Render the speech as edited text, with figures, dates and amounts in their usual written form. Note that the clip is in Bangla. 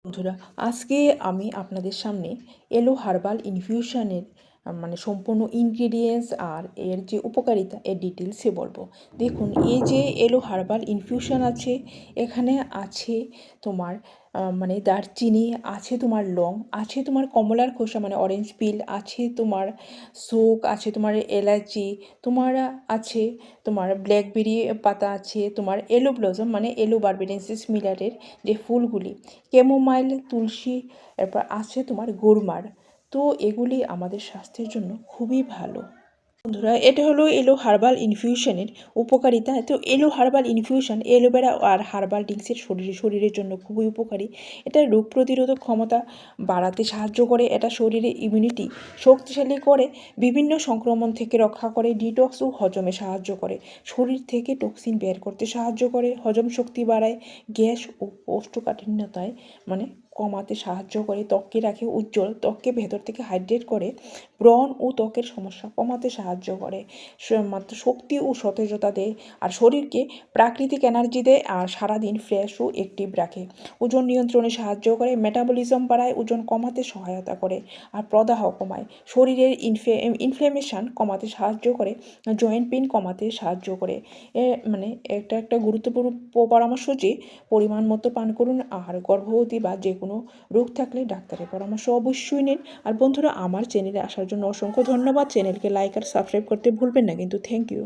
বন্ধুরা, আজকে আমি আপনাদের সামনে এলো হার্বাল ইনফিউশনের সম্পূর্ণ ইনগ্রিডিয়েন্টস আর এর যে উপকারিতা এর ডিটেলসে বলবো। দেখুন, এই যে এলো হার্বাল ইনফিউশন আছে, এখানে আছে তোমার দারচিনি, আছে তোমার লং, আছে তোমার কমলার খোসা অরেঞ্জ পিল, আছে তোমার শোক, আছে তোমার এলাচি, তোমার আছে তোমার ব্ল্যাকবেরি পাতা, আছে তোমার এলো ব্লসম এলো বারবেডেন্সিস মিলারের যে ফুলগুলি, ক্যামোমাইল, তুলসী, এরপর আছে তোমার গোরমার। তো এগুলি আমাদের স্বাস্থ্যের জন্য খুবই ভালো। বন্ধুরা, এটা হলো এলো হার্বাল ইনফিউশনের উপকারিতা। তো এলো হার্বাল ইনফিউশন এলোভেরা আর হার্বাল ড্রিঙ্কসের শরীরের জন্য খুবই উপকারী। এটা রোগ প্রতিরোধক ক্ষমতা বাড়াতে সাহায্য করে, এটা শরীরে ইমিউনিটি শক্তিশালী করে, বিভিন্ন সংক্রমণ থেকে রক্ষা করে, ডিটক্স ও হজমে সাহায্য করে, শরীর থেকে টক্সিন বের করতে সাহায্য করে, হজম শক্তি বাড়ায়, গ্যাস ও কোষ্ঠকাঠিন্যতায় কমাতে সাহায্য করে, ত্বককে রাখে উজ্জ্বল, ত্বককে ভেতর থেকে হাইড্রেট করে, ব্রণ ও ত্বকের সমস্যা কমাতে সাহায্য করে, মাত্র শক্তি ও সতেজতা দেয়, আর শরীরকে প্রাকৃতিক এনার্জি দেয়, আর সারাদিন ফ্রেশ ও অ্যাক্টিভ রাখে, ওজন নিয়ন্ত্রণে সাহায্য করে, মেটাবলিজম বাড়ায়, ওজন কমাতে সহায়তা করে, আর প্রদাহ কমায়, শরীরের ইনফ্লেমেশন কমাতে সাহায্য করে, জয়েন্ট পেইন কমাতে সাহায্য করে। একটা গুরুত্বপূর্ণ পরামর্শ যে পরিমাণ মতো পান করুন, আর গর্ভবতী বা যে কোনো রোগ থাকলে ডাক্তারের পরামর্শ অবশ্যই নিন। আর বন্ধুরা, আমার চ্যানেলে আসার জন্য অসংখ্য ধন্যবাদ। চ্যানেলকে লাইক আর সাবস্ক্রাইব করতে ভুলবেন না কিন্তু। Thank you.